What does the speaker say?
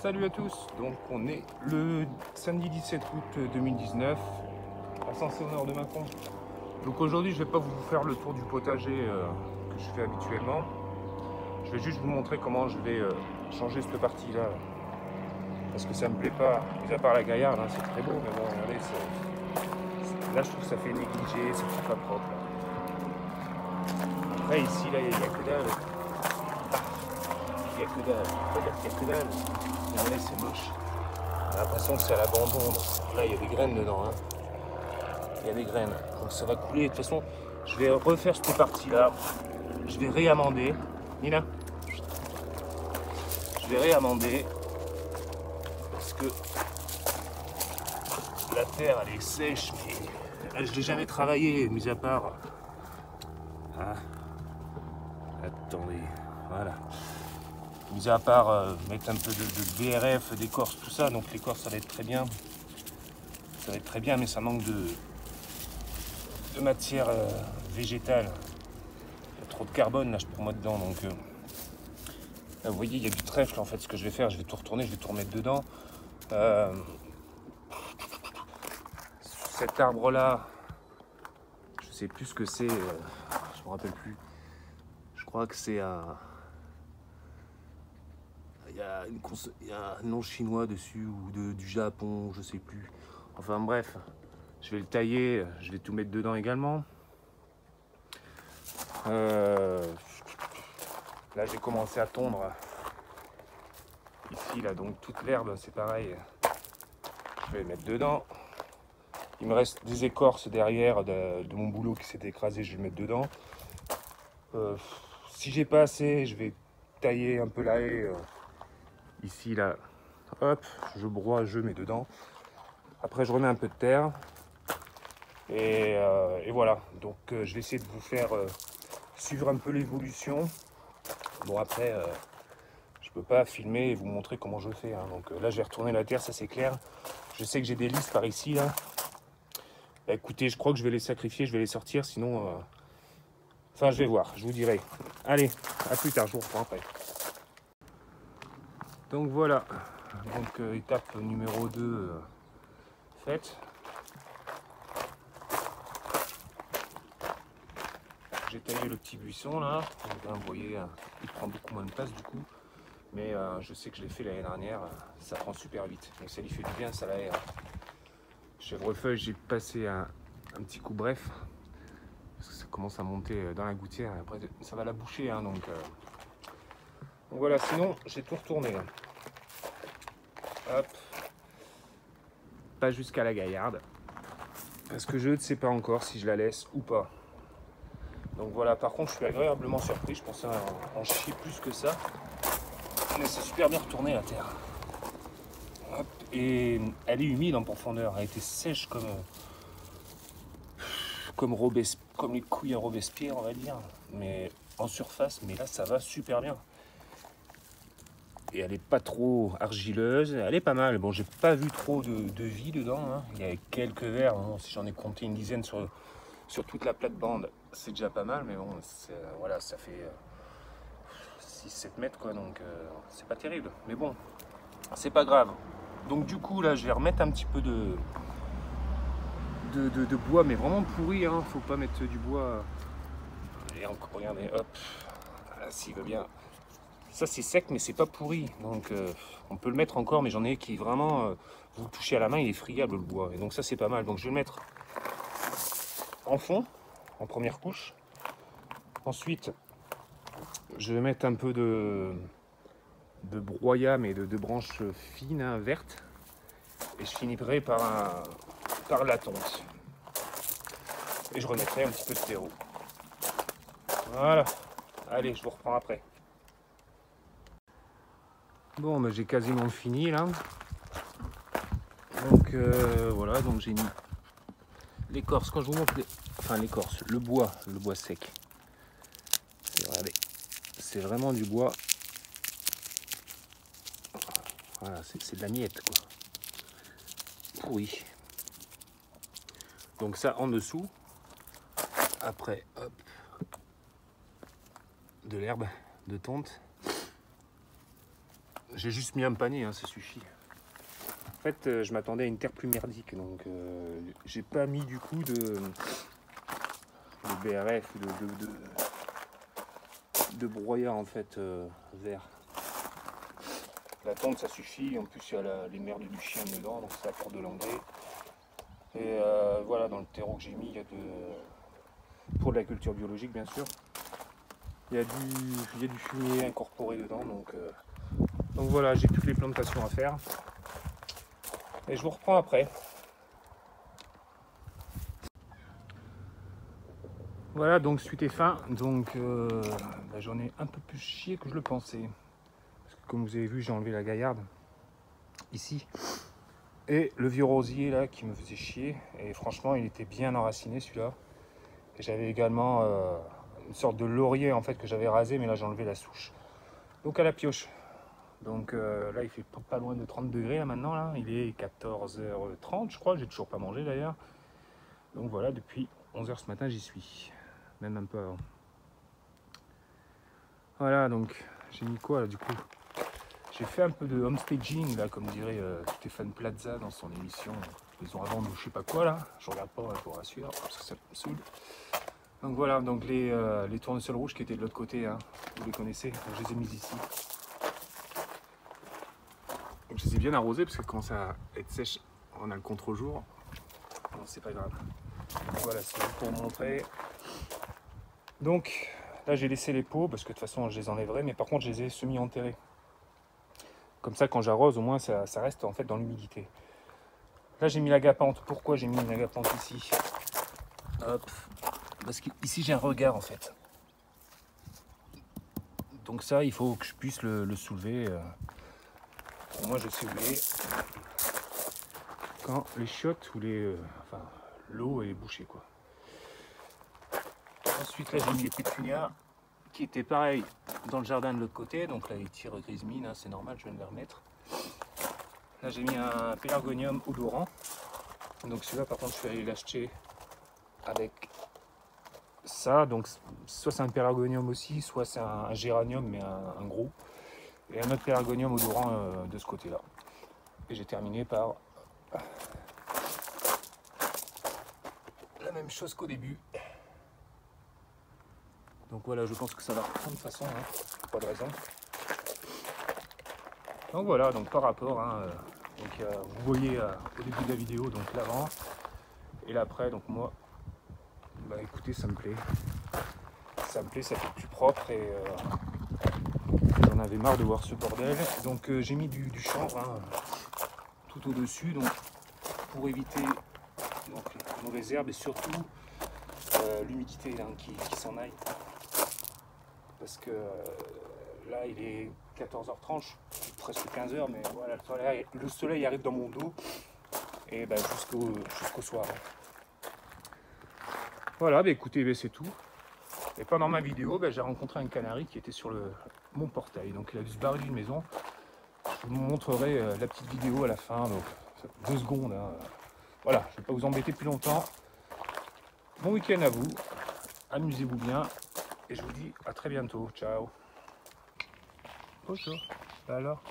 Salut à tous, donc on est le samedi 17 août 2019 à Saint-Séonard de Mâcon. Donc aujourd'hui je vais pas vous faire le tour du potager que je fais habituellement. Je vais juste vous montrer comment je vais changer cette partie là. Parce que ça me plaît pas, mis à part la gaillarde, hein, c'est très beau, mais bon regardez, là je trouve que ça fait négligé, ça fait pas propre. Là. Après ici là il n'y a que dalle. Il n'y a que dalle, il n'y a que dalle. Regardez, c'est moche. J'ai l'impression que c'est à l'abandon. Là, il y a des graines dedans. Hein. Il y a des graines. Donc ça va couler. De toute façon, je vais refaire cette partie-là. Je vais réamender. Nina. Je vais réamender. Parce que la terre, elle est sèche. Mais je ne l'ai jamais travaillé, mis à part... Ah. Attendez. Voilà. Mis à part mettre un peu de BRF, d'écorce, tout ça. Donc l'écorce, ça va être très bien. Ça va être très bien, mais ça manque de matière végétale. Il y a trop de carbone là pour moi dedans. Donc là, vous voyez, il y a du trèfle en fait. Ce que je vais faire, je vais tout retourner, je vais tout remettre dedans. Cet arbre là, je sais plus ce que c'est. Je me rappelle plus. Je crois que c'est un... Il y a un nom chinois dessus ou du Japon, je sais plus. Enfin bref, je vais le tailler, je vais tout mettre dedans également. Là j'ai commencé à tondre ici là, donc toute l'herbe c'est pareil. Je vais les mettre dedans. Il me reste des écorces derrière de mon boulot qui s'est écrasé, je vais le mettre dedans. Si j'ai pas assez, je vais tailler un peu la haie ici là. Hop, je broie, je mets dedans. Après je remets un peu de terre. Et voilà, donc je vais essayer de vous faire suivre un peu l'évolution. Bon après, je peux pas filmer et vous montrer comment je fais. Hein. Donc là, je vais retourner la terre, ça c'est clair. Je sais que j'ai des listes par ici là. Bah, écoutez, je crois que je vais les sacrifier, je vais les sortir, sinon. Enfin, je vais voir, je vous dirai. Allez, à plus tard, je vous reprends après. Donc voilà, donc étape numéro 2 faite. J'ai taillé le petit buisson là. Vous voyez, il prend beaucoup moins de place du coup. Mais je sais que je l'ai fait l'année dernière, ça prend super vite. Donc ça lui fait du bien, ça l'aère. Chèvrefeuille, j'ai passé un petit coup bref. Parce que ça commence à monter dans la gouttière. Et après, ça va la boucher. Hein, donc voilà, sinon, j'ai tout retourné là. Hop. Pas jusqu'à la gaillarde. Parce que je ne sais pas encore si je la laisse ou pas. Donc voilà, par contre, je suis agréablement surpris. Je pensais en chier plus que ça. Mais c'est super bien retourné la terre. Hop. Et elle est humide en profondeur. Elle était sèche comme les couilles à Robespierre, on va dire. Mais en surface, mais là, ça va super bien. Et elle est pas trop argileuse. Elle est pas mal. Bon, j'ai pas vu trop de vie dedans. Hein. Il y a quelques vers. Hein. Si j'en ai compté une dizaine sur toute la plate-bande, c'est déjà pas mal. Mais bon, voilà, ça fait 6-7 mètres, quoi. Donc, c'est pas terrible. Mais bon, c'est pas grave. Donc, du coup, là, je vais remettre un petit peu de bois, mais vraiment pourri. Hein. Faut pas mettre du bois. Et encore, regardez, hop. Là, s'il veut bien. Ça, c'est sec, mais c'est pas pourri. Donc, on peut le mettre encore, mais j'en ai qui vraiment. Vous le touchez à la main, il est friable le bois. Et donc, ça, c'est pas mal. Donc, je vais le mettre en fond, en première couche. Ensuite, je vais mettre un peu de broyat, mais de branches fines, hein, vertes. Et je finirai par la tonte. Et je remettrai un petit peu de terreau. Voilà. Allez, je vous reprends après. Bon, ben, j'ai quasiment fini là. Donc voilà, donc j'ai mis l'écorce. Quand je vous montre l'écorce, le bois sec. Regardez, c'est vraiment du bois. Voilà, c'est de la miette quoi. Pourri. Donc ça en dessous. Après, hop, de l'herbe de tonte. j'ai juste mis un panier, hein, ça suffit. En fait, je m'attendais à une terre plus merdique, donc j'ai pas mis du coup de BRF ou de broyat en fait vert. La tonte ça suffit, en plus il y a les merdes du chien dedans, donc ça apporte de l'engrais. Et voilà, dans le terreau que j'ai mis, il y a pour de la culture biologique bien sûr. Il y a du fumier incorporé dedans, donc voilà, j'ai toutes les plantations à faire. Et je vous reprends après. Voilà, donc suite et fin, donc j'en ai un peu plus chié que je le pensais. Parce que comme vous avez vu, j'ai enlevé la gaillarde, ici. Et le vieux rosier là, qui me faisait chier. Et franchement, il était bien enraciné celui-là. Et j'avais également une sorte de laurier en fait que j'avais rasé, mais là j'ai enlevé la souche. Donc à la pioche. Donc là, il fait pas loin de 30 degrés là maintenant. Là. Il est 14h30, je crois. J'ai toujours pas mangé d'ailleurs. Donc voilà, depuis 11h ce matin, j'y suis. Même un peu avant. Voilà, donc j'ai mis quoi là du coup? J'ai fait un peu de homestaging là, comme dirait Stéphane Plaza dans son émission Maison à vendre ou je sais pas quoi là. Je regarde pas, je vous rassure, parce que ça me saoule. Donc voilà, donc les tournesols rouges qui étaient de l'autre côté, hein, vous les connaissez, donc je les ai mis ici. Donc je les ai bien arrosés parce qu'elles commencent à être sèches. On a le contre-jour. Non, c'est pas grave. Donc voilà, c'est pour vous montrer. Donc là j'ai laissé les pots parce que de toute façon je les enlèverai, mais par contre je les ai semi-enterrés. Comme ça quand j'arrose au moins ça reste en fait dans l'humidité. Là j'ai mis l'agapante. Pourquoi j'ai mis une agapante ici? Hop. Parce qu'ici j'ai un regard en fait. Donc ça il faut que je puisse le soulever. Pour moi je sais où il est. Quand les chiottes ou enfin l'eau est bouchée quoi. Ensuite là j'ai mis les pétunias qui étaient pareil dans le jardin de l'autre côté. Donc là les tirs grise mine, hein, c'est normal, je viens de les remettre. Là j'ai mis un pélargonium odorant. Donc celui-là par contre je suis allé l'acheter avec ça. Donc soit c'est un pélargonium aussi, soit c'est un géranium mais un gros. Et un autre pélargonium odorant de ce côté-là. Et j'ai terminé par la même chose qu'au début. Donc voilà, je pense que ça va reprendre de toute façon, hein, pas de raison. Donc voilà, donc par rapport, hein, donc, vous voyez au début de la vidéo donc l'avant et l'après, donc moi, bah écoutez, ça me plaît, ça fait plus propre et j'en avais marre de voir ce bordel. Donc j'ai mis du chanvre hein, tout au dessus, donc pour éviter donc, les mauvaises herbes et surtout l'humidité hein, qui s'en aille. Parce que là il est 14h30, presque 15h, mais voilà, le soleil arrive dans mon dos et bah, jusqu'au soir. Voilà, bah, écoutez, bah, c'est tout. Et pendant ma vidéo, bah, j'ai rencontré un canari qui était sur mon portail, donc il a dû se barrer d'une maison. Je vous montrerai la petite vidéo à la fin, donc 2 secondes. Hein. Voilà, je ne vais pas vous embêter plus longtemps. Bon week-end à vous, amusez-vous bien. Et je vous dis à très bientôt. Ciao. Bonjour. Alors.